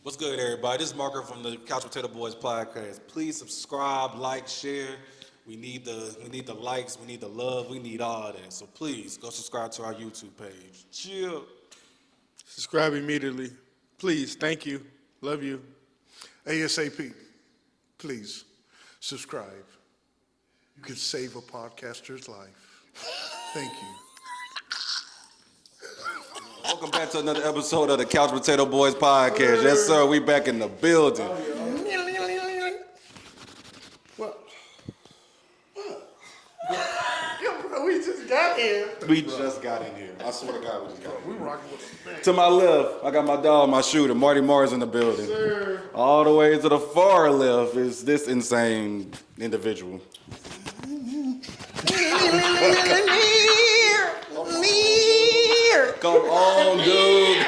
What's good, everybody? This is Marker from the Couch Potato Boys podcast. Please subscribe, like, share. We need the likes, we need the love, we need all that. So please go subscribe to our YouTube page. Chill. Subscribe immediately. Please. Thank you. Love you. ASAP, please subscribe. You can save a podcaster's life. Thank you. Welcome back to another episode of the Couch Potato Boys podcast. Yes, sir. We back in the building. What? Bro, we just got here. We just got in here. I swear to God, we just got in We here. rocking with the thing. To my left, I got my dog, my shooter, Marty Mars in the building. Sir. All the way to the far left is this insane individual. Come on, dude.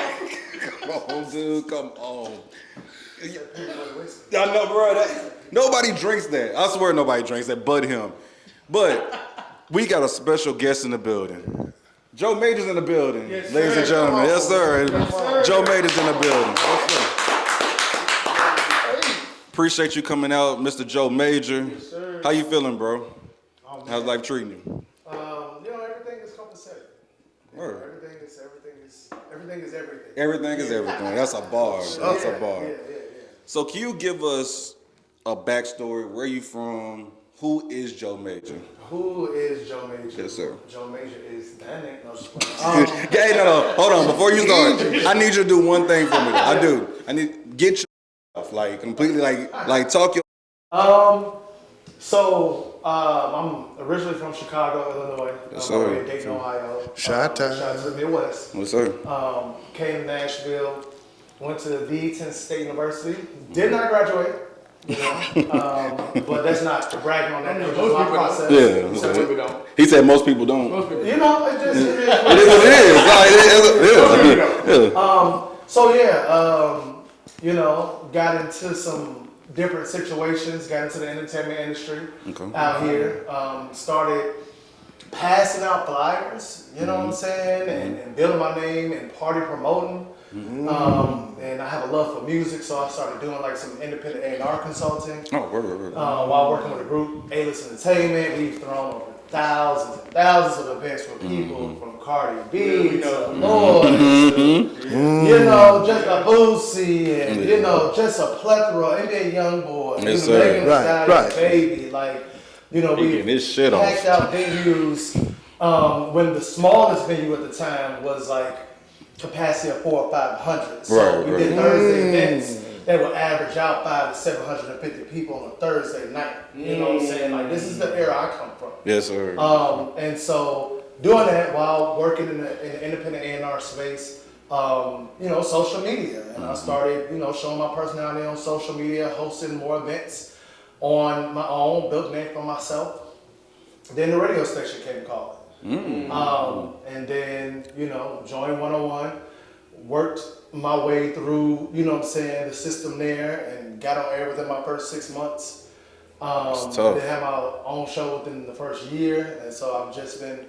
Come on, dude. Come on. I know, bro. Nobody drinks that. I swear nobody drinks that but him. But we got a special guest in the building. Joe Major's in the building, Yes, ladies and sir. gentlemen. Yes, sir. Yes, sir. Joe Major's in the building. Yes, sir. Appreciate you coming out, Mr. Joe Major. Yes, sir. How you feeling, bro? Oh, man. How's life treating you? Everything is compensated. Word. Everything is everything. Everything is everything. That's a bar. That's a bar. Yeah. So can you give us a backstory? Where you from? Who is Joe Major? Who is Joe Major? Yes, sir. Joe Major is that nigga. No, just playing. Hey, no. Hold on. Before you start, I need you to do one thing for me. Though. I do. I need get your stuff like completely like talk your. I'm originally from Chicago, Illinois. Yes, I'm sir. in Dayton, Ohio. Shout out to the Midwest. What's sir? Came to Nashville, went to the Eaton State University. Did not graduate, but that's not bragging on that. It was just my process. Yeah. Some people don't. He said most people don't. It is. It is what it is. Like, Got into some different situations, got into the entertainment industry Okay. out here, started passing out flyers, you know what I'm saying, and building my name and party promoting. And I have a love for music, so I started doing like some independent A&R consulting. Oh, word. While working with a group, A-List Entertainment, we've thrown over thousands and thousands of events for people from Cardi B to Lord, just a Boosie and just a plethora, NBA YoungBoy, Yes, sir. Megan Thee Stallion, Right. Baby, like He we getting his shit off. packed out venues. When the smallest venue at the time was like capacity of 400 or 500, so we did Thursday events that would average out 500 to 750 people on a Thursday night. You know what I'm saying? Like this is the era I come from. Yes, sir. And so doing that while working in the independent A&R space, social media. And I started, showing my personality on social media, hosting more events on my own, built a name for myself. Then the radio station came calling. And then, joined 101, worked my way through, the system there and got on air within my first 6 months. It's tough. Then had my own show within the first year, and so I've just been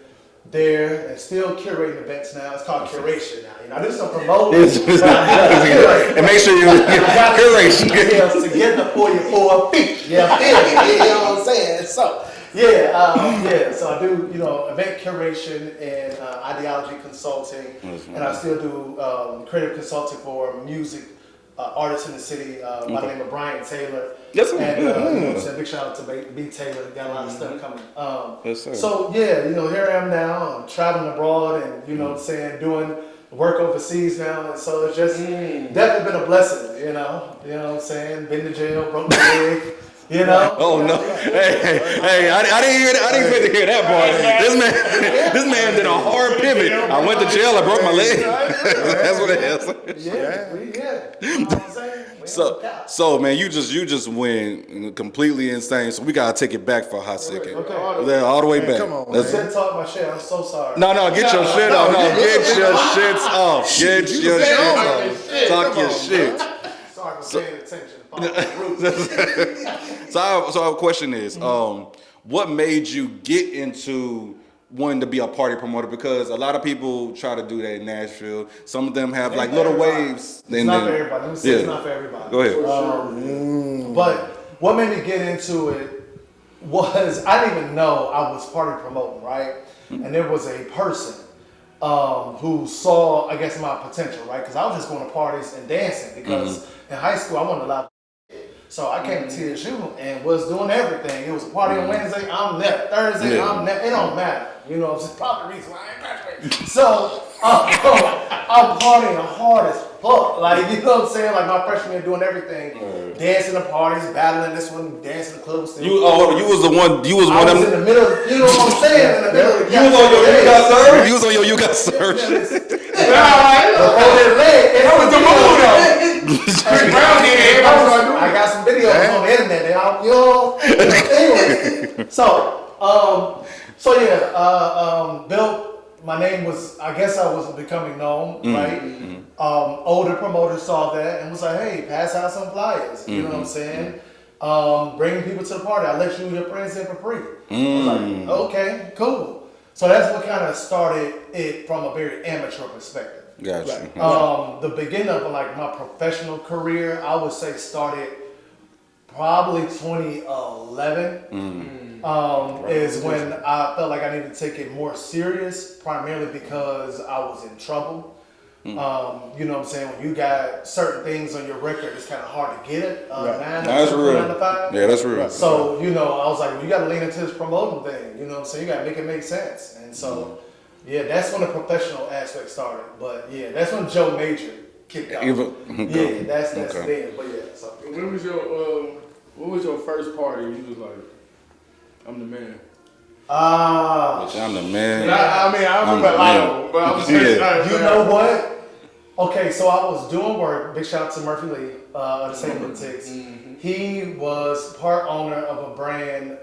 there and still curating events now. It's called curation now. I do some promoting. And make sure you curation details together for your 4 feet. Yeah, you know what I'm saying? So so I do event curation and ideology consulting, and I still do creative consulting for music artists in the city by the name of Brian Taylor. Yes, sir. And big shout out to B Taylor. Got a lot of stuff coming. Yes, sir. So here I am now. I'm traveling abroad and doing work overseas now, and so it's just definitely been a blessing. You know what I'm saying? Been to jail, broke my leg. Oh no! Hey! I didn't hear that. I didn't expect to hear that part. This man did a hard pivot. I went to jail. I broke my leg. That's what it is. Yeah. You know what I'm saying? So man, you just went completely insane. So we gotta take it back for a hot second. Okay. Yeah, all the way back. Come on, Let's- I didn't talk my shit. I'm so sorry. No, get your shit off. No, get your shits off. Get your shit off. Talk your shit. Sorry for paying attention. Roots. So our question is, what made you get into wanting to be a party promoter? Because a lot of people try to do that in Nashville. Some of them have like little waves. It's not for everybody. Let me say it's not for everybody. Go ahead. But what made me get into it was I didn't even know I was party promoting, right? And there was a person who saw, I guess, my potential, right? Because I was just going to parties and dancing because in high school I wasn't allowed. So I came to TSU and was doing everything. It was a party on Wednesday, I'm there. Thursday, I'm there. It don't matter. You know, it's probably the reason why I ain't graduating. So I'm partying hard as fuck. Like, you know what I'm saying? Like my freshman year doing everything. Dancing the parties, battling this one, dancing the clubs. You was the one. You was I one of was them. in the middle. You know what I'm saying? In the middle. Of the You was on your you got served. You was on your you got served. I got some videos on the internet. Anyway, Bill, my name was, I guess I was becoming known, right? Older promoters saw that and was like, hey, pass out some flyers. You know what I'm saying? Bringing people to the party. I'll let you and your friends in for free. I was like, okay, cool. So that's what kind of started it from a very amateur perspective. Gotcha. The beginning of like my professional career, I would say started probably 2011. Is when I felt like I needed to take it more serious, primarily because I was in trouble. You know what I'm saying? When you got certain things on your record, it's kind of hard to get it. That's real. 9 to 5. Yeah, that's real. So, you know, I was like, well, you got to lean into this promoting thing. You know what I'm saying? You got to make it make sense. And so, yeah, that's when the professional aspect started. But yeah, that's when Joe Major kicked off. Yeah, that's then. But yeah, so. When was what was your first party? You was like, I'm the man. Bitch, I'm the man. I remember a lot of them, but I was You know what? Okay, so I was doing work. Big shout out to Murphy Lee of the St. Boutiques. He was part owner of a brand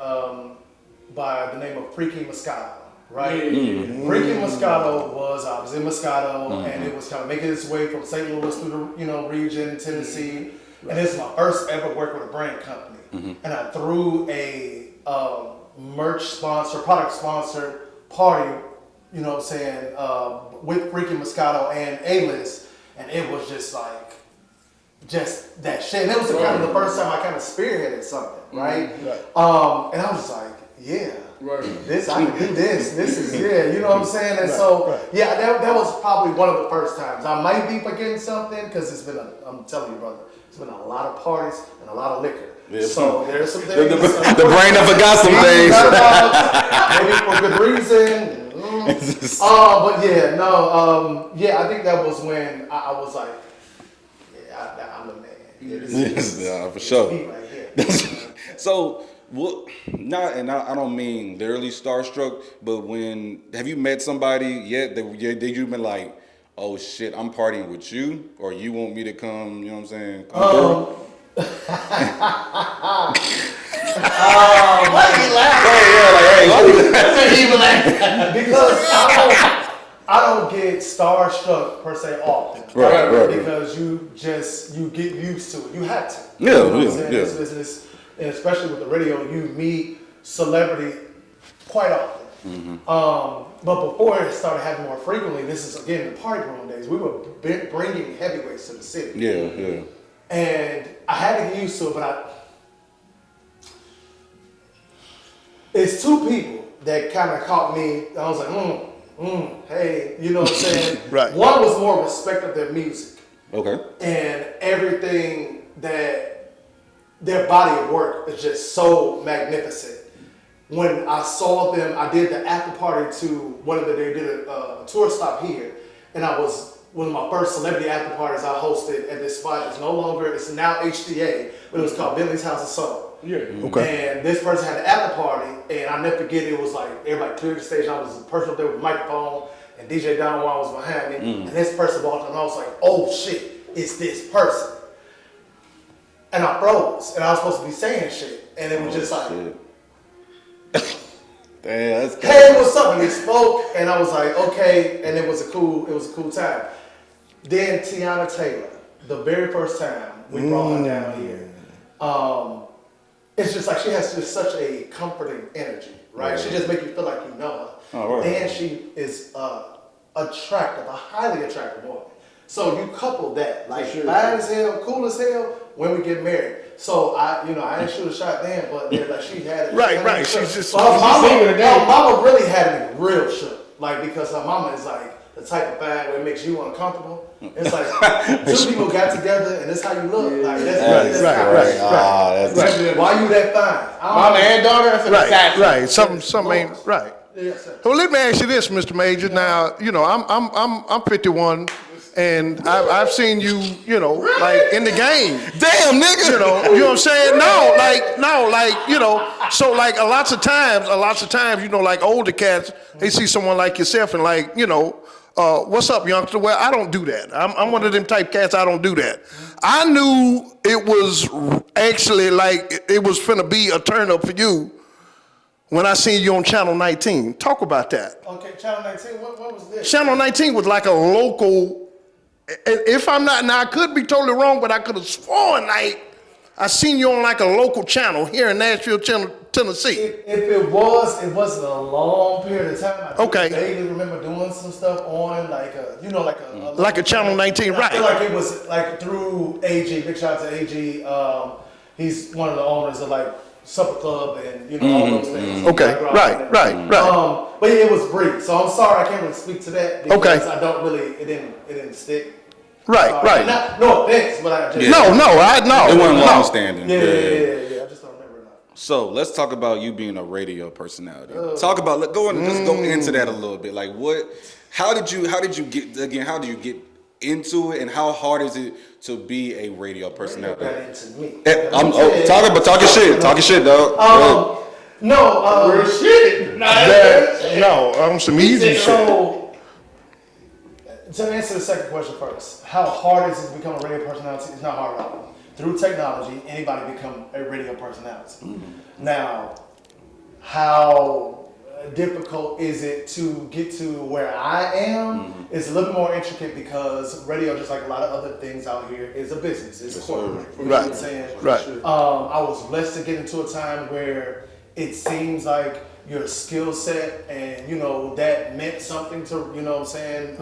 by the name of Freaky Moscato, right? Freaky Moscato was, I was in Moscato, and it was kind of making its way from St. Louis through the region, Tennessee. And this is my first ever work with a brand company. And I threw a merch sponsor, product sponsor party, you know what I'm saying, with Freaky Moscato and A-List, and it was just like, just that shit. And it was kind of the first time I kind of spearheaded something, right? And I was just like, yeah, this, I can do this. This is, you know what I'm saying? And so, yeah, that was probably one of the first times. I might be forgetting something, because it's been, I'm telling you, brother, it's been a lot of parties and a lot of liquor. Yeah. So there's some things. The brain done forgot some things. Maybe for good reason. But yeah, no, yeah, I think that was when I was like, yeah, I'm the man. Yeah, for sure. Right here. So, what? And I don't mean literally starstruck, but have you met somebody yet that you've been like, oh shit, I'm partying with you, or you want me to come? You know what I'm saying? Come through? Why you laughing? Because I don't get starstruck per se often, right? Because you get used to it. You have to. Yeah, you know what I'm saying? This business, and especially with the radio, you meet celebrity quite often. But before it started happening more frequently, this is again the party room days. We were bringing heavyweights to the city. Yeah. And I had to get used to it, but it's two people that kind of caught me. I was like, hey, you know what I'm saying? Right. One was more respect of their music. Okay. And everything that their body of work is just so magnificent. When I saw them, I did the after party to they did a tour stop here, and I was one of my first celebrity after parties I hosted at this spot. It's now HDA, but it was called Billy's House of Soul. Yeah. Okay. And this person had an after party, and I never forget, it was like everybody cleared the stage. I was the person up there with the microphone, and DJ Don Juan was behind me. And this person walked in, and I was like, oh shit, it's this person. And I froze, and I was supposed to be saying shit, and it was just like, damn, that's cool. hey, what's up? And he spoke, and I was like, okay, and it was a cool time. Then Tiana Taylor, the very first time we brought her down here, it's just like she has just such a comforting energy, right? She just makes you feel like you know her. Oh, right. And she is attractive, a highly attractive woman. So you couple that, like bad as hell, cool as hell, when we get married. So I didn't shoot a shot then, but like she had it. Right. She's She's her mama really had me real shook, like because her mama is like the type of bad where it makes you uncomfortable. It's like two people got together and that's how you look. Like that's right. Why you that fine? Mama and daughter. That's right. Some ain't right. Yes, sir. Well, let me ask you this, Mr. Major. Now, I'm 51, and I've seen you, like in the game. Damn, nigga. You know what I'm saying? So like a lots of times, like older cats, they see someone like yourself and like, what's up, youngster? Well, I don't do that. I'm one of them type cats. I don't do that. I knew it was actually like it was finna be a turn up for you when I seen you on Channel 19. Talk about that. Okay, Channel 19, what was this? Channel 19 was like a local, if I'm not, now I could be totally wrong, but I could have sworn like I seen you on like a local channel here in Nashville, Tennessee. If it wasn't a long period of time. I Okay. vaguely remember doing some stuff on like Like a Channel 19, I feel right. like it was like through AG, big shout out to AG. He's one of the owners of like Supper Club and all those things. Okay, right. But yeah, it was brief, so I'm sorry I can't really speak to that because Okay. I don't really it didn't stick. Right. No offense, but I just Yeah. No. It wasn't long standing. Yeah. I just don't remember enough. So let's talk about you being a radio personality. Let's go into that a little bit. Like how did you get into it, and how hard is it to be a radio personality? Got into me. Talking shit, dog. No, shit. No, some easy shit. So, to answer the second question first, how hard is it to become a radio personality? It's not hard at all. Through technology, anybody become a radio personality. Now, how difficult is it to get to where I am? It's a little more intricate because radio, just like a lot of other things out here, is a business. It's corporate. You know what I'm saying? Right. I was blessed to get into a time where it seems like your skill set and that meant something to what I'm saying.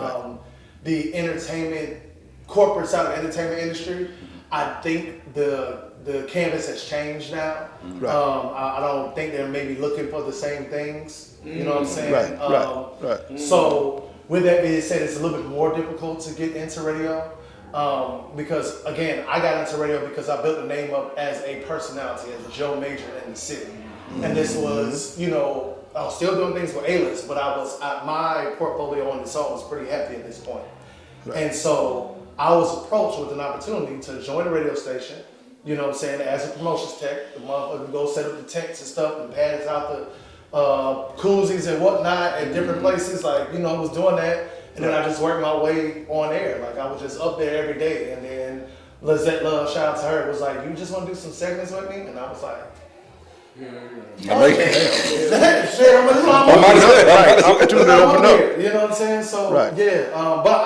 The entertainment, corporate side of the entertainment industry, I think the canvas has changed now. Right. I don't think they're maybe looking for the same things. You know what I'm saying? Right. So with that being said, it's a little bit more difficult to get into radio. Because again, I got into radio because I built a name up as a personality, as a Joe Major in the city. And this was, I was still doing things with A-list, but my portfolio on its own was pretty hefty at this point. Right. And so I was approached with an opportunity to join a radio station, as a promotions tech. The motherfucker go set up the tents and stuff and pass out the koozies and whatnot at different places. Like, I was doing that. And then I just worked my way on air. Like, I was just up there every day. And then Lizette Love, shout out to her, was like, you just want to do some segments with me? And I was like, shit, I'm here. You know what I'm saying? So yeah, but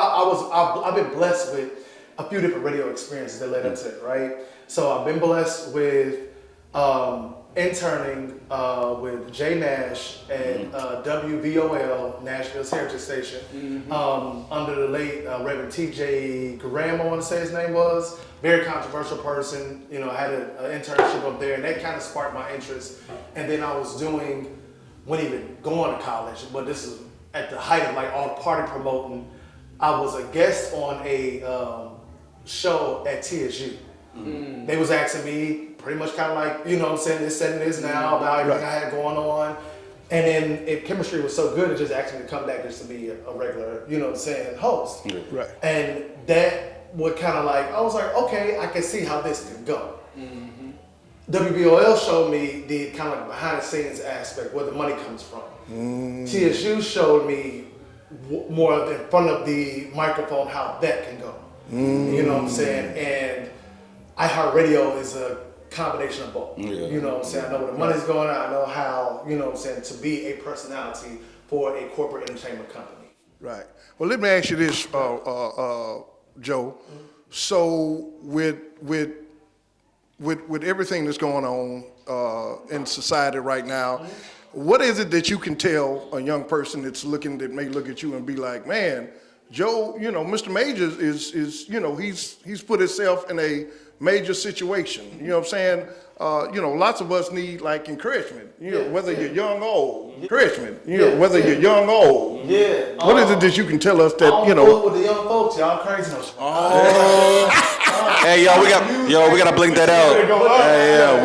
I've been blessed with a few different radio experiences that led up to it, right? So I've been blessed with interning with Jay Nash at WVOL, Nashville's Heritage Station, under the late Reverend T.J. Graham, I want to say his name was. Very controversial person, I had an internship up there, and that kind of sparked my interest. And then I was wasn't even going to college, but this is at the height of like all party promoting. I was a guest on a show at TSU. They was asking me pretty much kind of like, what I'm saying, this setting this now about everything I had going on. And then chemistry was so good, it just asked me to come back just to be a regular, host. Right. And that would kind of like, I was like, okay, I can see how this could go. WBOL showed me the kind of behind the scenes aspect, where the money comes from. TSU showed me more in front of the microphone how that can go. You know what I'm saying? And iHeartRadio is a combination of both. You know what I'm saying? I know where the money's going, I know how, to be a personality for a corporate entertainment company. Right. Well, let me ask you this, Joe. So with everything that's going on in society right now, What is it that you can tell a young person that may look at you and be like, man, Joe, Mr. Majors is he's put himself in a major situation. You know what I'm saying? Lots of us need like encouragement. Whether you're young or old, encouragement. Whether you're young or old. Yeah. What is it that you can tell us that I don't fool with the young folks, y'all crazy. Hey, we gotta blink that out. We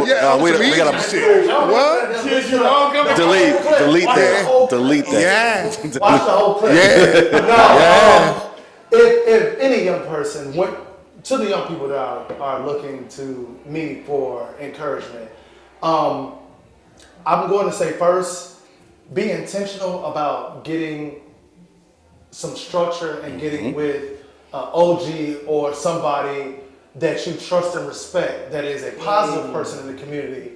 gotta what? delete that. Yeah. Watch the whole clip. If any young person went to the young people that are looking to me for encouragement, I'm going to say first, be intentional about getting some structure and getting with OG or somebody that you trust and respect that is a positive person in the community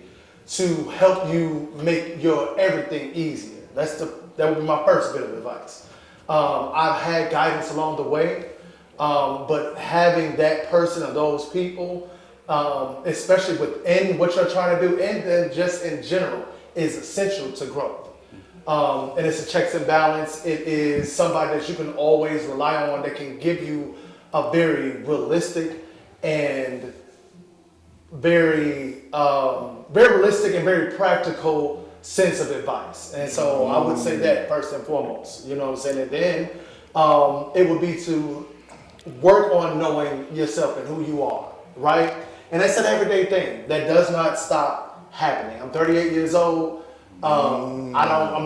to help you make your everything easier. That would be my first bit of advice. I've had guidance along the way, but having that person or those people, especially within what you're trying to do and then just in general, is essential to growth. And it's a checks and balance. It is somebody that you can always rely on that can give you a very realistic and very realistic and very practical sense of advice. And so I would say that first and foremost, you know what I'm saying? And then it would be to work on knowing yourself and who you are, right? And that's an everyday thing that does not stop happening. I'm 38 years old. I'm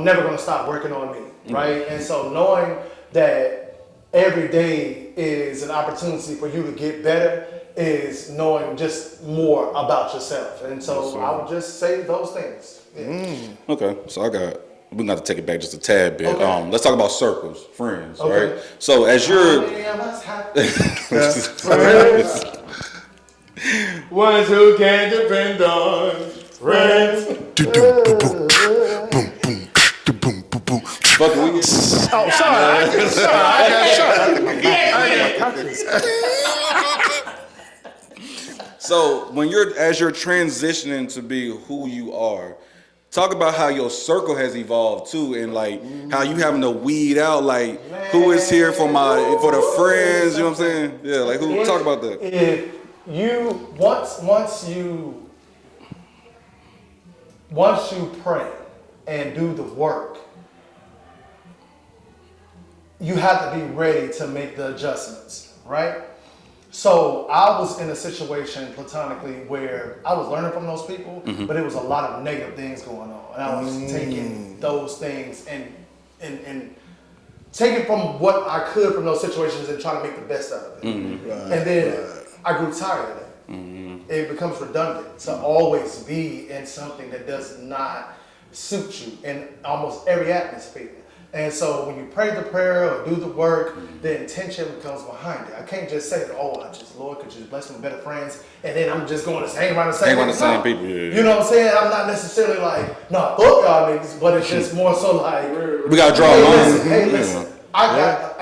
never going to stop working on me, right? And so knowing that every day is an opportunity for you to get better is knowing just more about yourself. And so I would just say those things. Yeah. Okay, so we're going to take it back just a tad bit. Okay. Let's talk about circles, friends, Okay. right? So as you're... Ones who can depend on friends. Fuck we Oh, sorry. So as you're transitioning to be who you are, talk about how your circle has evolved too, and like how you having to weed out like who is here for the friends. You know what I'm saying? Yeah, like who? Talk about that. If you once you pray and do the work, you have to be ready to make the adjustments, right? So I was in a situation platonically where I was learning from those people, but it was a lot of negative things going on. And I was taking those things and taking from what I could from those situations and trying to make the best out of it. And then I grew tired of that. It becomes redundant to always be in something that does not suit you in almost every atmosphere. And so when you pray the prayer or do the work, the intention comes behind it. I can't just say, Lord, could you bless me with better friends, and then I'm just going to hang around the same people. Yeah. You know what I'm saying? I'm not necessarily like, fuck y'all niggas, but it's just more so like, we gotta draw a line. Hey, listen. I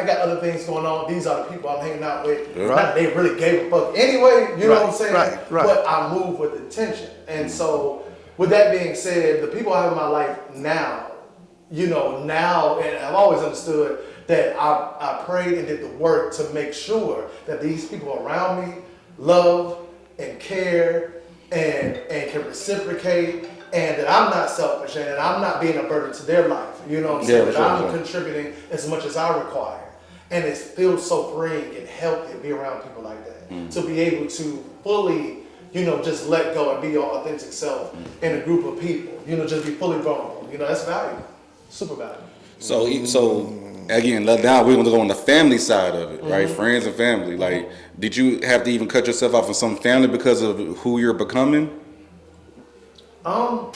got other things going on. These are the people I'm hanging out with. Not that they really gave a fuck anyway. You know what I'm saying? Right. But I move with intention. And so, with that being said, the people I have in my life now, and I've always understood that I prayed and did the work to make sure that these people around me love and care and can reciprocate, and that I'm not selfish and that I'm not being a burden to their life. You know what I'm saying? That I'm contributing as much as I require. And it feels so freeing and healthy to be around people like that. To be able to fully, just let go and be your authentic self in a group of people. Just be fully vulnerable. That's valuable. Super valuable. So again, now we're gonna go on the family side of it, right? Friends and family. Like, did you have to even cut yourself off from some family because of who you're becoming? Or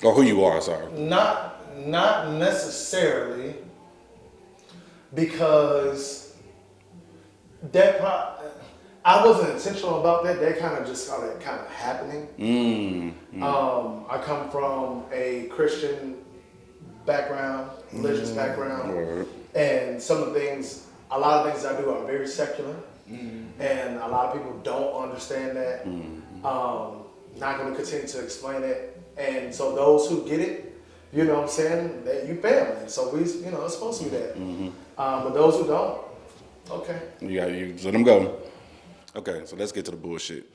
who you are? Sorry. Not necessarily, because I wasn't intentional about that. That kind of just started kind of happening. I come from a Christian background, religious background, and a lot of things I do are very secular, and a lot of people don't understand that. not going to continue to explain it. And so those who get it, you know what I'm saying, that you family. So we, you know, it's supposed to be that. But those who don't, okay. You let them go. Okay, so let's get to the bullshit.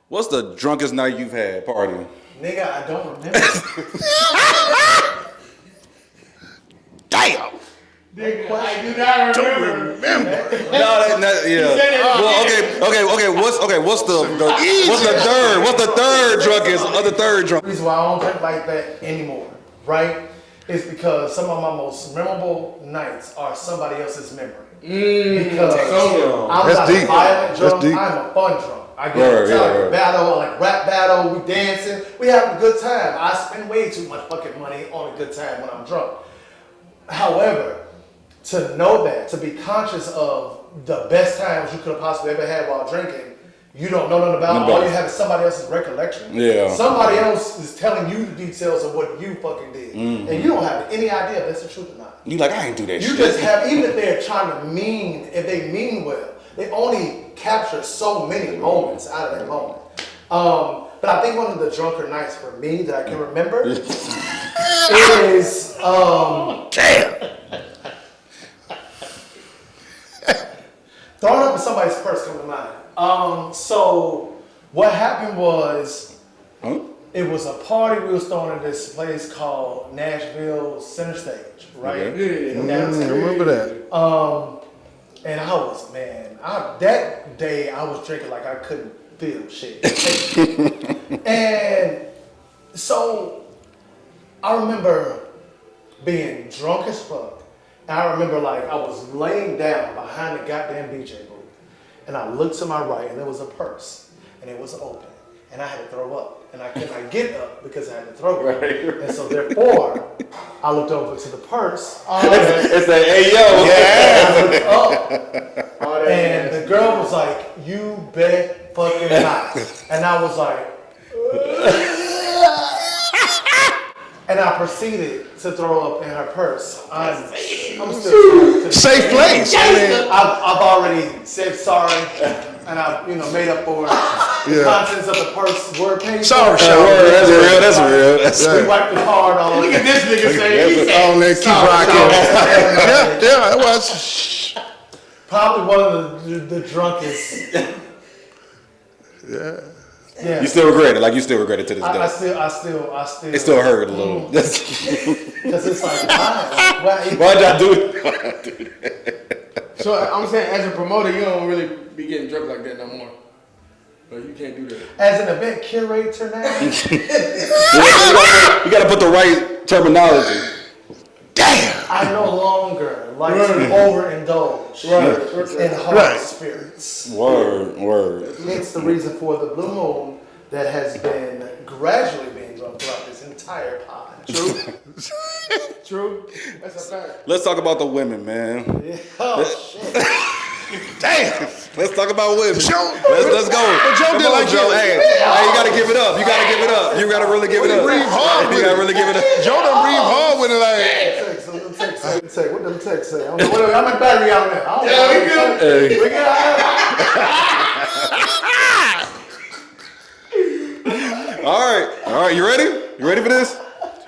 What's the drunkest night you've had partying? Nigga, I don't remember. Damn. Nigga, I do not remember. What's the third drunkest? Other third drunk. The reason why I don't drink like that anymore, right, is because some of my most memorable nights are somebody else's memory. Because I'm That's not deep. a violent drunk, That's deep. I'm a fun drunk. I get a battle, like rap battle, we dancing, we having a good time. I spend way too much fucking money on a good time when I'm drunk. However, to know that, to be conscious of the best times you could have possibly ever had while drinking, you don't know nothing about. All you have is somebody else's recollection. Yeah. Somebody else is telling you the details of what you fucking did. And you don't have any idea if that's the truth or not. You like, I ain't do that shit. You just have, even if they're trying to if they mean well, they only capture so many moments out of that moment. But I think one of the drunker nights for me that I can remember is throwing up in somebody's purse come to mind. So what happened was it was a party we was throwing in this place called Nashville Center Stage, right? Okay. I remember that. And I was, that day I was drinking like I couldn't feel shit. And so I remember being drunk as fuck. And I remember like I was laying down behind the goddamn DJ booth. And I looked to my right and there was a purse. And it was open. And I had to throw up. And I could not get up because I had to throw up. Right. And so therefore, I looked over to the purse. It's like, hey, yo. Yeah. I looked up. And the girl was like, you bet fucking not. And I was like, and I proceeded to throw up in her purse. I'm still Safe place. I've already said sorry, and I've made up for it. The contents of the purse were paid. Sorry, for. Sean. That's real. We wiped the card on. Look at this nigga say. Oh, man, keep rocking. Yeah, it was. Probably one of the drunkest. Yeah. You still regret it, like you still regret it to this day. I still. It still hurt a little. Because it's like, Why'd y'all do it? So I'm saying, as a promoter, you don't really be getting drunk like that no more. But you can't do that. As an event curator now, You gotta put the right terminology. Damn. I no longer like to overindulge in hard spirits. Word. It's the reason for the blue moon that has been gradually being drunk throughout this entire pod. True. That's a fact. Let's talk about the women, man. Yeah. Oh shit. Damn. Let's talk about women. Joe, Let's go. Joe Come did on, like Joe. you. Hey, you gotta give it up. You gotta give it up. You gotta really give it up. Breathe hard You with gotta it. really give it up. Joe done breathe hard with it like. What them texts say? I'm in battery out there. Yeah, we good. We good. All right. You ready? You ready for this?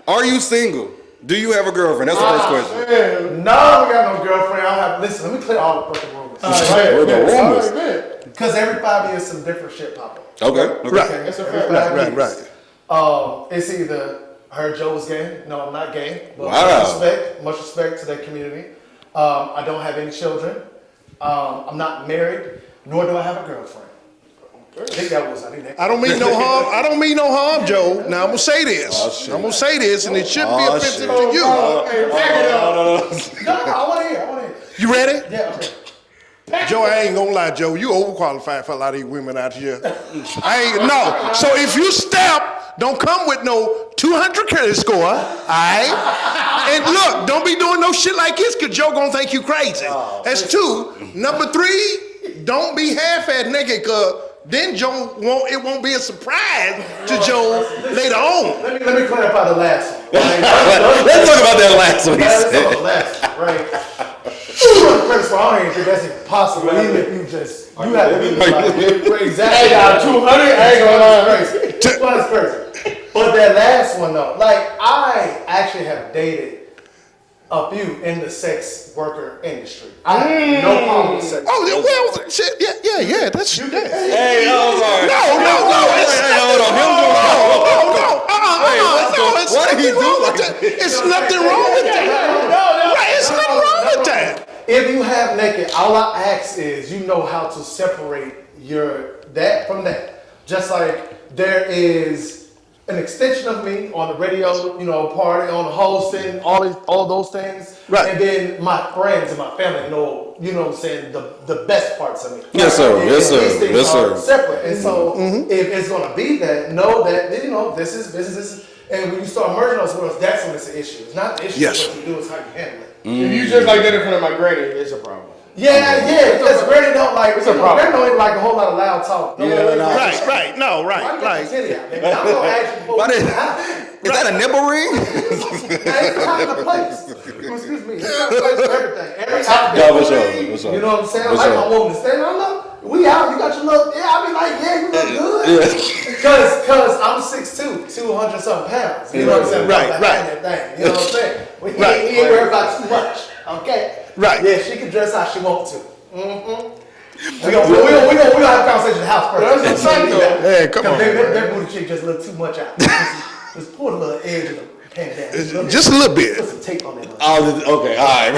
Are you single? Do you have a girlfriend? That's the first question. No, I got no girlfriend. Listen, let me clear all the fucking rumors. Where the rumors? Because every 5 years, some different shit pop up. Okay. Right. That's a Every fact. 5 years. Right. It's either I heard Joe was gay. No, I'm not gay. But Wow. much respect to that community. I don't have any children. I'm not married, nor do I have a girlfriend. I think that. I don't mean no harm. I don't mean no harm, Joe. Now I'm gonna say this. I'm gonna say this, and it shouldn't be offensive to you. No, I want to hear. You ready? Yeah, I'm ready. Joe, I ain't gonna lie, Joe. You overqualified for a lot of these women out here. No. So if you step, don't come with no 200 credit score, all right? And look, don't be doing no shit like this, because Joe gonna think you crazy. That's 2. Number 3, don't be half-ass naked, because then it won't be a surprise to Joe later on. Let me clarify the last one. Let's talk about that last one. Let's talk about the last one, right? Credit score, I don't even think that's impossible. Even if you have to be like, exactly. Hey, 200, I ain't gonna lie. Crazy. That's crazy. But that last one though, like I actually have dated a few in the sex worker industry. I have no problem with sex. Oh, well, shit, yeah, that's that. Hey, I'm sorry. No, What did he do like that? It's nothing wrong with that. It's nothing wrong with that. If you have naked, all I ask is you know how to separate your that from that. Just like there is an extension of me on the radio, you know, party, on the hosting, all those things. Right. And then my friends and my family know, you know what I'm saying, the best parts of me. Yes, sir. And Yes, sir. these things Yes, are sir. separate. And so if it's gonna be that, know that, you know, this is business. And when you start merging those worlds, that's when it's an issue. It's not the issue, Yes. what you do, it's how you handle it. If you just like that in front of my granny, it's a problem. Yeah, because Granny don't like, It's a problem. Granny don't even like a whole lot of loud talk. Right. Like, I'm gonna ask you Why for did- Is that a nipple ring? It's kind of place. Excuse me. It's kind of place for everything. Every outfit. Yeah, for sure, for sure. You know what I'm saying? For Like sure. my woman to say, no, we out. You got your look. Yeah, I be like, yeah, you look good. Cause I'm 6'2", 200 something pounds. You know what I'm saying? Right. That thing. You know what I'm saying? We ain't Right. worried about too much. Okay. Right. Yeah, she can dress how she wants to. We gonna have a conversation in the house first. That's what I'm saying, though. Hey, come on, That booty cheek just look too much out. Just pull the little edge of the pant down. Just a little bit. Put some tape on that. Okay, all right.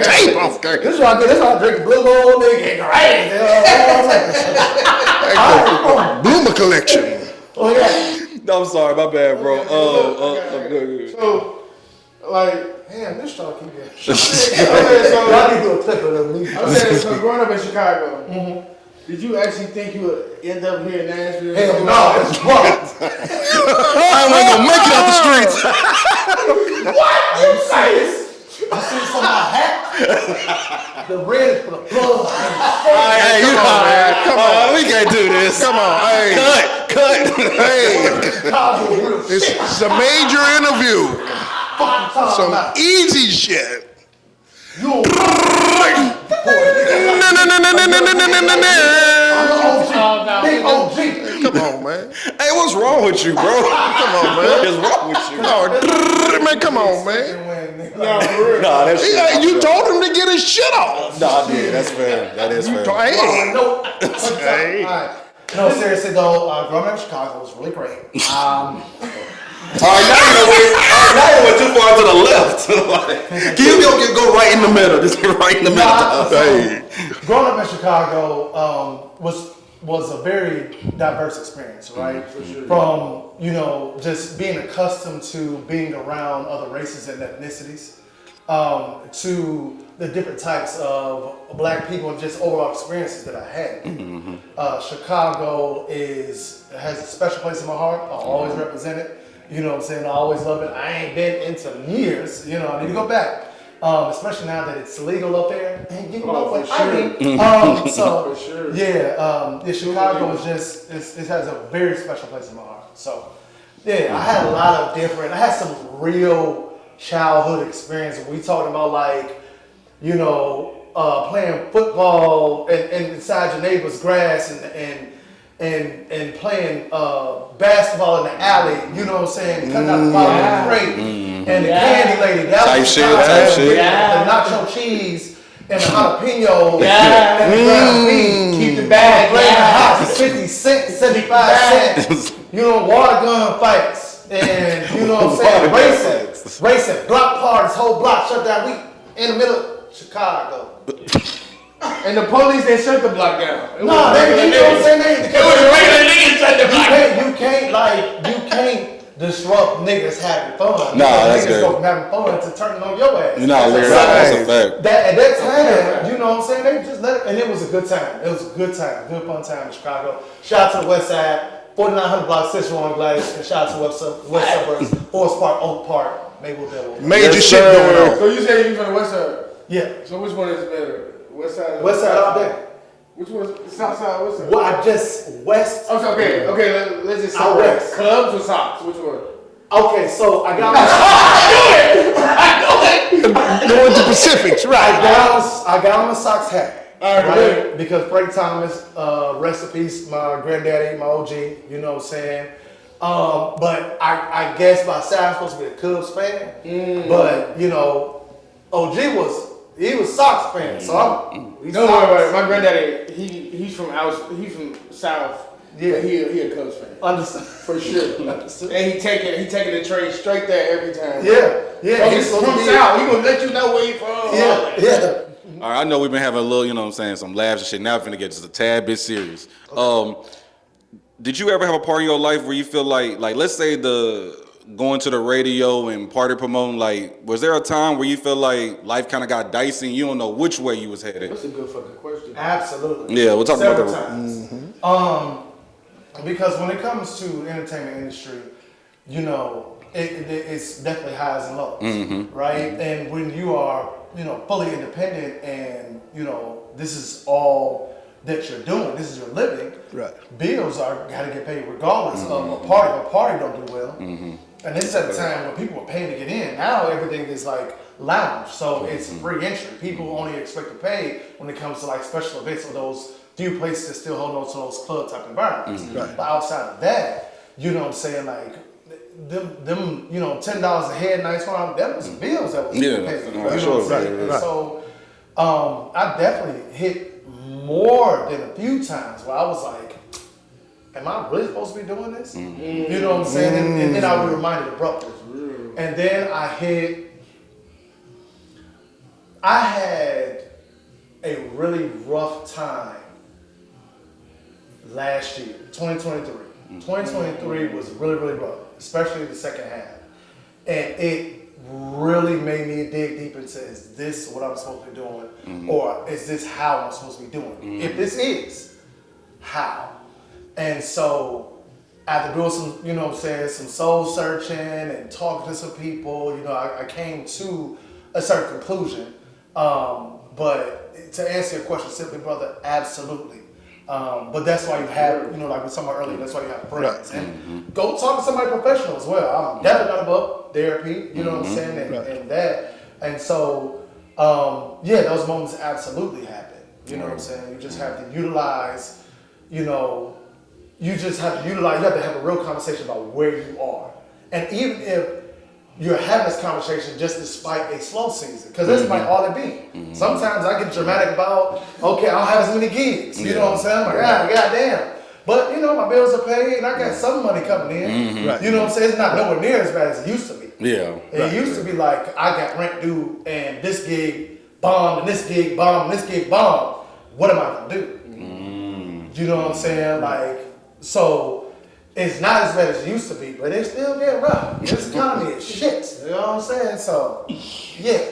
Tape off, okay. This is why I drink Blue Moon, nigga. Right. Bloomer collection. Oh yeah. No, I'm sorry, my bad, bro. Good. So, like, Damn, this y'all keep getting. I'm saying, so, Y'all need to do a clip of them. I'm saying, so growing up in Chicago, did you actually think you would end up here in Nashville? Hell no, it's wrong. I ain't gonna make it out the streets. What? You say this? I see some of my hat. The red is for the blood. Hey, come on, we can't do this. Come on, hey. Cut. Hey, it's a major interview. Some easy shit. You big OG. Come on, man. Hey, what's wrong with you, bro? Come on, man. What is wrong with you? Man, come on, man. No, for real. Nah, that's shit. Yeah, you told him to get his shit off. Nah, I did. That's fair. That is fair. Hey. No. Hey. Alright. No, seriously though, growing up in Chicago was really great. All right, now you went too far to the left. Like, can you go right in the middle? Just get right in the middle. Hey. Growing up in Chicago was a very diverse experience, right? From, you know, just being accustomed to being around other races and ethnicities, to the different types of black people and just overall experiences that I had. Chicago has a special place in my heart. I always represent it. You know what I'm saying? I always love it. I ain't been into years. You know, I need to go back. Especially now that it's legal up there. And you know what I mean? So, For sure. yeah, Chicago is just, it has a very special place in my heart. So, yeah, I had some real childhood experience. We talking about like, you know, playing football and inside your neighbor's grass and playing basketball in the alley, you know what I'm saying? Cutting out the bottom of the crate. And the candy lady, that Type was shit, the time. type shit. The nacho cheese and the jalapeno and the ground beef. Keep the bag. Playing the house, 50 cents, 75 cents. You know, water gun fights. And you know what I'm saying? Racing, block parties, whole block shut down. We in the middle of Chicago. And the police, they shut the block down. No, they, you know what I'm saying? It was a regular nigga shut the block down. You can't disrupt niggas having fun. Nah, that's niggas good. go from having fun to turning on your ass. You're not lyric. That's a fact. That at that time, you know what I'm saying? They just let it, and it was a good time. It was a good time, good fun time in Chicago. Shout out to the West Side, 4900 block, Cicero and Gladys, and shout out to West Suburbs, Forest Park, Oak Park, Mapleville. Major shit going on. So you say you from the west side? Yeah, So which one is better? West side? West Side all day. Which one? South side? West side? Well, I just West. Oh, so okay. Let's just Out separate. west. Clubs or socks? Which one? Okay, so I got Going to Pacifics, right? I got on a Sox hat. Right? Because Frank Thomas, rest in peace, my granddaddy, my OG, you know what I'm saying? But I guess by side I'm supposed to be a Cubs fan. But, you know, OG he was Sox fan. So Don't worry about it. My granddaddy, he's from South. Yeah, he a Cubs fan. Understood. For sure. Understood. And he taking the train straight there every time. Yeah. So he's from South. He gonna let you know where you from. Yeah. All right, I know we've been having a little, you know what I'm saying, some laughs and shit. Now we're finna get just a tad bit serious. Did you ever have a part in your life where you feel like let's say going to the radio and party promoting, like, was there a time where you feel like life kind of got dicey and you don't know which way you was headed? That's a good fucking question. Absolutely. Yeah, we'll talk about Several that. times. Because when it comes to the entertainment industry, you know, it's definitely highs and lows, right? And when you are, you know, fully independent and, you know, this is all that you're doing, this is your living, Right. bills are got to get paid regardless of a party. If a party don't do well. And this is at a time when people were paying to get in. Now everything is like lounge, so it's free entry. People only expect to pay when it comes to like special events or those few places that still hold on to those club type environments. Right. But outside of that, you know what I'm saying, like them you know, $10 a head nights on them was bills that was Yeah, paid. You know right, what sure, I'm saying? right. And so I definitely hit more than a few times where I was like, am I really supposed to be doing this? You know what I'm saying? And then I was reminded abruptly. And then I had a really rough time last year, 2023. 2023 was really, really rough, especially the second half. And it really made me dig deep into, is this what I'm supposed to be doing? Or is this how I'm supposed to be doing? If this is, how? And so after doing some, you know what I'm saying, some soul searching and talking to some people, you know, I came to a certain conclusion. But to answer your question simply, brother, absolutely. But that's why you have, you know, like we were talking about earlier, that's why you have friends. And go talk to somebody professional as well. I'm definitely not above therapy, you know what I'm saying, and that. And so, yeah, those moments absolutely happen. You know what I'm saying? You just have to utilize, you know, you have to have a real conversation about where you are. And even if you're having this conversation just despite a slow season, because that's like all it be. Sometimes I get dramatic about, okay, I don't have as many gigs. You know what I'm saying? I'm like, goddamn. But, you know, my bills are paid and I got some money coming in. Right. You know what I'm saying? It's not nowhere near as bad as it used to be. Yeah. It used to be like, I got rent due and this gig bombed and this gig bombed and this gig bombed. What am I going to do? You know what I'm saying? Like, so it's not as bad as it used to be, but it still get rough. This economy is shit. You know what I'm saying? So, yeah.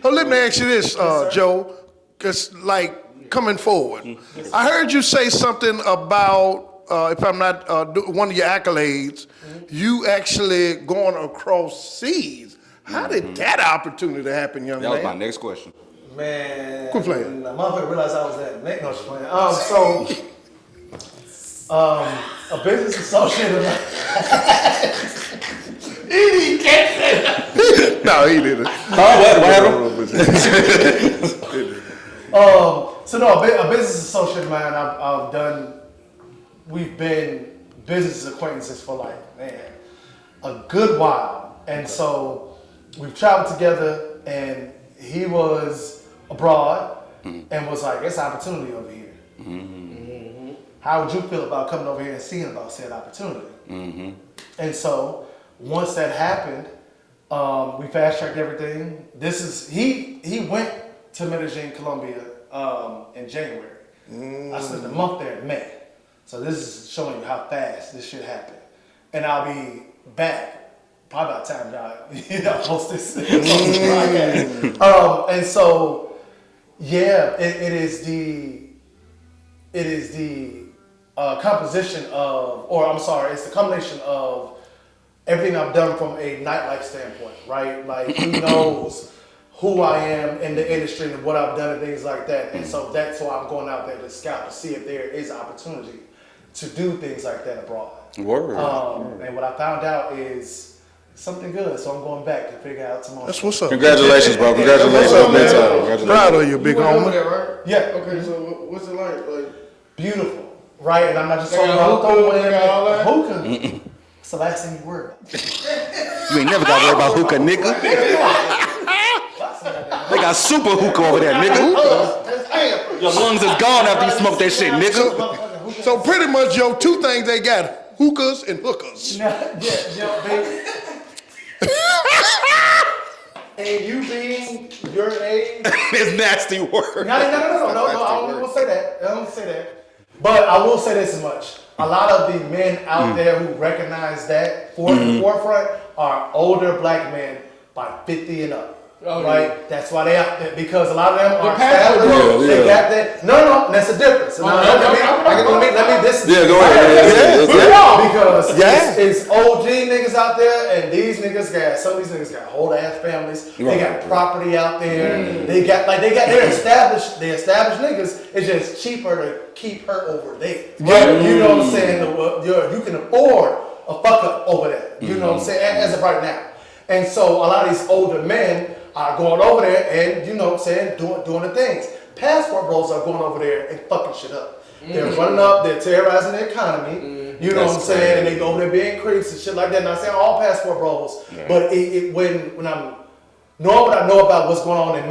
So let me ask you this, Joe, because like coming forward, I heard you say something about, if I'm not, one of your accolades, you actually going across seas. How did that opportunity happen, young That man? was my next question. Man. Quit playing. The motherfucker realized I was that. No, just playing. A business associate of mine. He didn't catch that. No, he didn't. So no, a business associate of mine, we've been business acquaintances for like, man, a good while. And so we've traveled together and he was abroad and was like, it's opportunity over here. How would you feel about coming over here and seeing about said opportunity? And so once that happened, we fast tracked everything. He went to Metagene, Colombia in January. I spent a month there in May. So this is showing you how fast this shit happened. And I'll be back probably by the time y'all host this podcast. And so, yeah, it is the composition of, or I'm sorry, it's the combination of everything I've done from a nightlife standpoint, right? Like, he knows who I am in the industry and what I've done and things like that. And so that's why I'm going out there to scout to see if there is opportunity to do things like that abroad. Word. And what I found out is something good. So I'm going back to figure out tomorrow. That's what's up. Congratulations, bro. Congratulations. What's up, man? Congratulations. Proud of you, big You went over homie. there, right? Yeah. Okay, so what's it like? Beautiful, right? And I'm not just They talking got about hookah, throwing they got all that? hookah. It's the last thing you worry about. You ain't never got to worry about hookah, nigga. They got super hookah over there, nigga. Your lungs is gone after you smoke that shit, nigga. So pretty much, yo, two things they got: hookahs and hookers. baby. And you being your age. It's nasty work. No, I don't say that. But I will say this much. A lot of the men out there who recognize that forefront are older black men by 50 and up. Oh, right? yeah. That's why they out there, because a lot of them are pastor established. bros. They Yeah. got that. No, that's a difference. Let me this. Yeah, go ahead. Because Yeah. it's OG niggas out there, and these niggas got, some of these niggas got whole ass families. They got property out there. They're established niggas. It's just cheaper to keep her over there. Right? You know what I'm saying? You can afford a fuck up over there. You know what I'm saying? As of right now. And so a lot of these older men are going over there and, you know what I'm saying, doing the things. Passport bros are going over there and fucking shit up. They're running up, they're terrorizing the economy, you know what I'm saying, and they go over there being creeps and shit like that. And I'm saying all passport bros, but when I'm knowing what I know about what's going on in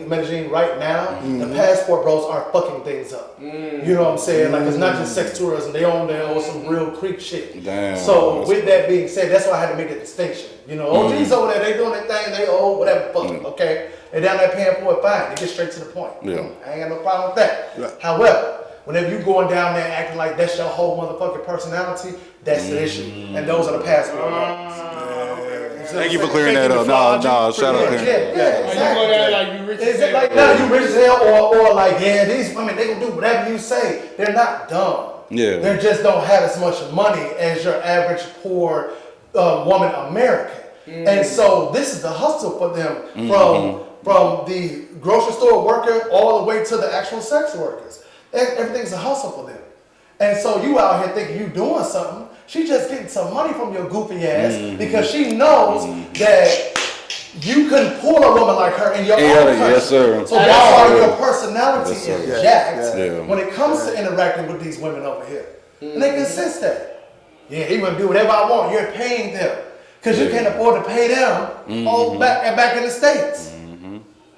Metagene right now, the passport bros are fucking things up. You know what I'm saying? Like, it's not just sex tourism, they on there on some real creep shit. Damn. So with that being said, that's why I had to make that distinction. You know, OGs over there, they doing their thing, they old, whatever, fuck it, okay? They down there paying for it, fine. They get straight to the point. Yeah. I ain't got no problem with that. Right. However, whenever you going down there acting like that's your whole motherfucking personality, that's the issue. And those are the passport bros. Thank you for clearing that up. No, shout out Yeah, there. exactly. You go there like you rich Is as it hell. like, no, you rich as hell, or like, yeah, these women, they gonna do whatever you say. They're not dumb. Yeah. They just don't have as much money as your average poor woman American. And so this is the hustle for them from the grocery store worker all the way to the actual sex workers. Everything's a hustle for them. And so you out here thinking you doing something. She just getting some money from your goofy ass because she knows that you couldn't pull a woman like her in your own country. Yes, sir. So that's why your personality Yes, sir. is jacked Yeah. when it comes to interacting with these women over here. And they can sense that. Yeah, he gonna do whatever I want. You're paying them. Because you can't afford to pay them all back in the States.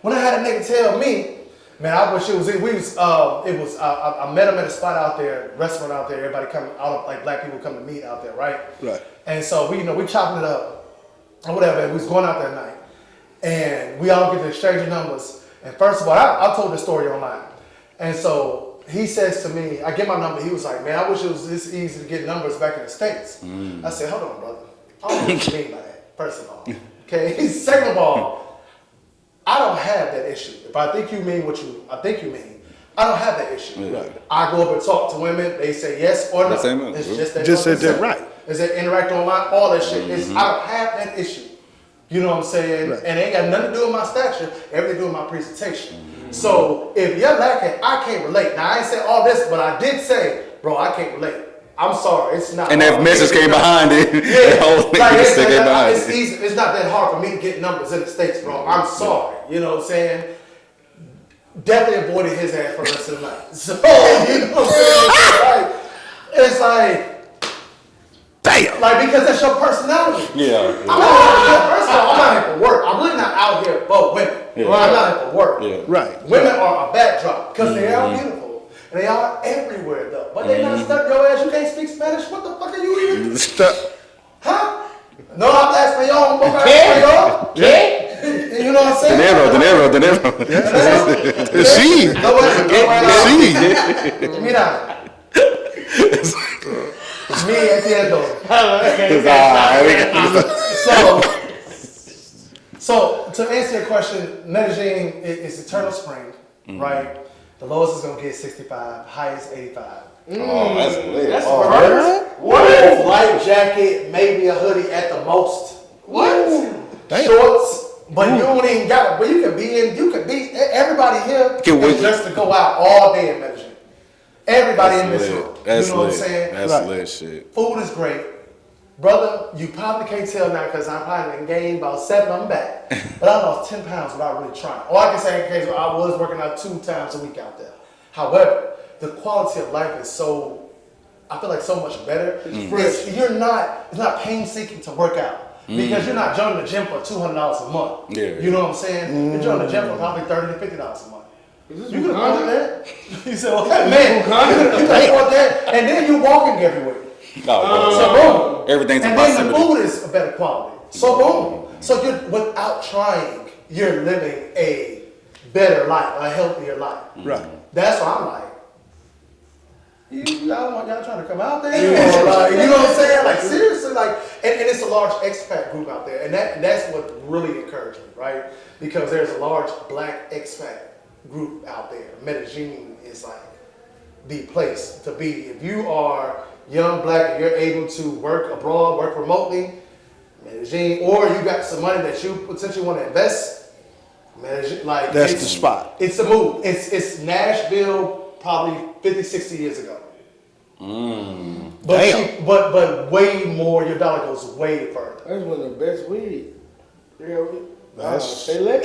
When I had a nigga tell me, man, I wish I met him at a spot out there, restaurant out there, everybody come out, like black people come to meet out there, right? Right. And so we chopping it up or whatever, and we was going out that night. And we all get to exchange numbers. And first of all, I told this story online. And so he says to me, I get my number, he was like, man, I wish it was this easy to get numbers back in the States. I said, hold on, brother. I don't know what you mean by that, first of all. Okay, second of all, I don't have that issue. If I think you mean what I think you mean, I don't have that issue. Right. I go up and talk to women, they say yes or no. They say no. It's just that. Just said that right. Is that interact online, all that shit. I don't have that issue. You know what I'm saying? Right. And it ain't got nothing to do with my stature, everything to do with my presentation. So if you're lacking, I can't relate. Now I ain't say all this, but I did say, bro, I can't relate. I'm sorry, it's not. And that hard. message came behind it. Yeah, That whole like, message came behind it's it. easy. It's not that hard for me to get numbers in the States, bro. I'm sorry. You know what I'm saying? Definitely avoided his ass for the rest of the night. So, you know what I'm saying? It's like, Damn. like, because that's your personality. Yeah. I'm not first of all, I'm not here for work. I'm really not out here for women. Yeah. I'm not here for work. Yeah. Right. Women are a backdrop because they are beautiful. And they are everywhere though. But they not stuck your ass. You can't speak Spanish. What the fuck are you even? Huh? No habla español. Boca español. You know what I'm saying? Dinero. Sí. No, Sí. Mira. Me entiendo. So to answer your question, Metagene is eternal spring, right? The lowest is gonna get 65, highest 85. Oh, that's lit. That's Oh, What? Light jacket, maybe a hoodie at the most. What? Damn. Shorts, but you don't even got it. But you can be everybody here Can we- is just to go out all day in Metagene. Everybody in this room. That's you know what I'm lit. saying? That's Right. lit shit. Food is great. brother, you probably can't tell now because I probably done gained about 7 of them back. But I lost 10 pounds without really trying. Or I can say in case I was working out 2 times a week out there. However, the quality of life is so, I feel like so much better. It's not painstaking to work out. Because you're not joining the gym for $200 a month. Yeah. You know what I'm saying? You're joining the gym for probably $30 to $50 a month. You can afford that. He said, well, man, you can afford that. And then you're walking everywhere. So boom. Everything's and a then the possibility. food is a better quality. So boom. So you're without trying, you're living a better life, a healthier life. Right. That's why I'm like, y'all trying to come out there? Or like, you know what I'm saying? Like seriously, like, and it's a large expat group out there, and that's what really encouraged me, right? Because there's a large black expat group out there. Metagene is like the place to be. If you are young, black, and you're able to work abroad, work remotely, Metagene, or you got some money that you potentially want to invest, Metagene, like That's the spot. It's a move. It's Nashville probably 50, 60 years ago. Damn. But way more, your dollar goes way further. That's one of the best weed. That's- Say less.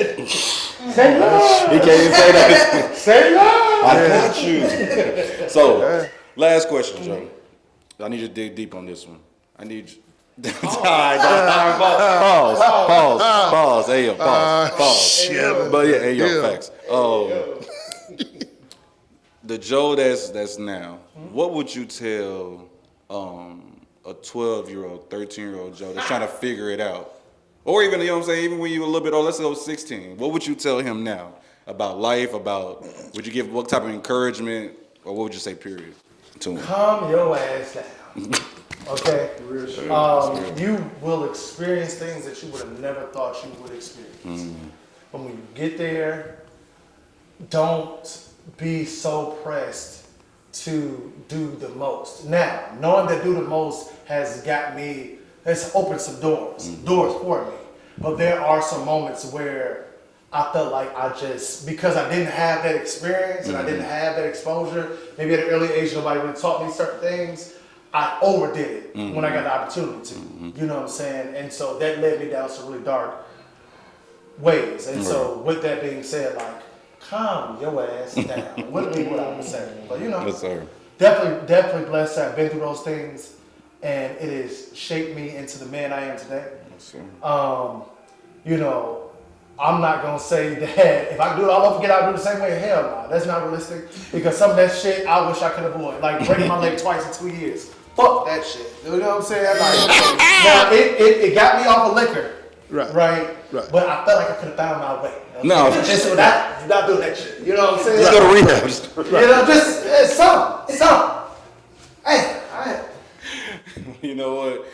Say less. He can't even say that. Say less. I got you. So, last question, Joe. I need you to dig deep on this one. I need you. Pause. Hey, yo, pause. Shit. But yeah, hey, yo, Yeah. facts. The Joe that's now, what would you tell a 12-year-old, 13-year-old Joe that's trying to figure it out? Or even, you know what I'm saying, even when you were a little bit older, let's go 16. What would you tell him now about life, would you give what type of encouragement, or what would you say, period, to him? Calm your ass down. Okay? You will experience things that you would have never thought you would experience. But when you get there, don't be so pressed to do the most. Now, knowing that do the most has opened some doors for me. But there are some moments where I felt like because I didn't have that experience and I didn't have that exposure, maybe at an early age nobody really taught me certain things, I overdid it when I got the opportunity to. You know what I'm saying? And so that led me down some really dark ways. And so with that being said, like, calm your ass down. Wouldn't be what I would say. But you know, Yes, sir. definitely blessed that I've been through those things, and it has shaped me into the man I am today. Yes, sir. You know, I'm not gonna say that if I do it all over again, I'll do the same way. Hell no, that's not realistic. Because some of that shit I wish I could avoid, like breaking my leg twice in 2 years. Fuck that shit. You know what I'm saying? Like, now it got me off of liquor, right? But I felt like I could have found my way. No. Just without doing that shit. You know what I'm saying? Let's go to rehab. You know, just it's something. Hey, all right. You know what?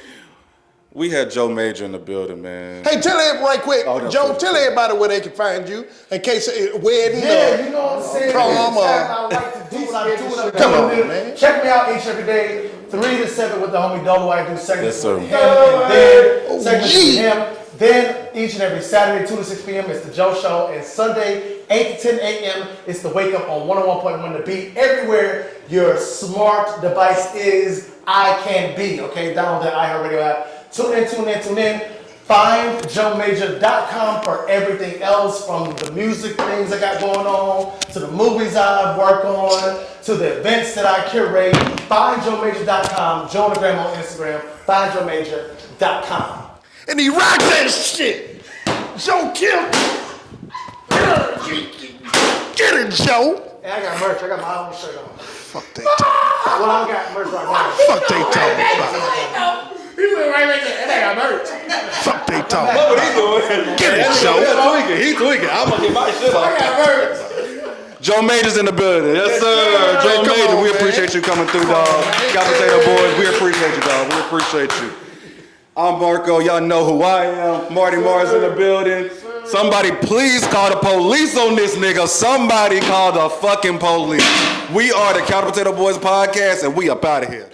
We had Joe Major in the building, man. Hey, tell everybody right quick, Oh, no, Joe, please, tell please. everybody where they can find you in case of wedding. Yeah, you know what I'm saying? Prom, I like to do what I do. Come on, man. Check me out each every day, 3 to 7 with the homie Dolo. I do segments Yes, sir. with him, and then segments gee. with him. Then each and every Saturday, 2 to 6 p.m. it's the Joe Show, and Sunday, 8 to 10 a.m. it's the Wake Up on 101.1 The Beat. Everywhere your smart device is, I can be. Okay, download that iHeartRadio app. Tune in. Find JoeMajor.com for everything else, from the music things I got going on, to the movies I work on, to the events that I curate. Find JoeMajor.com, Joe on the gram on Instagram. Find JoeMajor.com. And he rocked that shit. Joe killed. Get it, Joe. Hey, I got merch. I got my own shirt on. Fuck they talking. Well, I got merch right now. Fuck they talking about. He went right there. And they got merch. Fuck they talking. What he doing? Get it, Joe. He tweaking. I'm gonna get my shit I off. got merch. Joe Major's in the building. Yes, sir. sir. Joe Man, come Major, on, we man. appreciate you coming through, dog. Got Potato Boys, we appreciate you, dog. We appreciate you. I'm Marco. Y'all know who I am. Marty Mars in the building. Somebody please call the police on this nigga. Somebody call the fucking police. We are the Couch Potato Boys podcast, and we up out of here.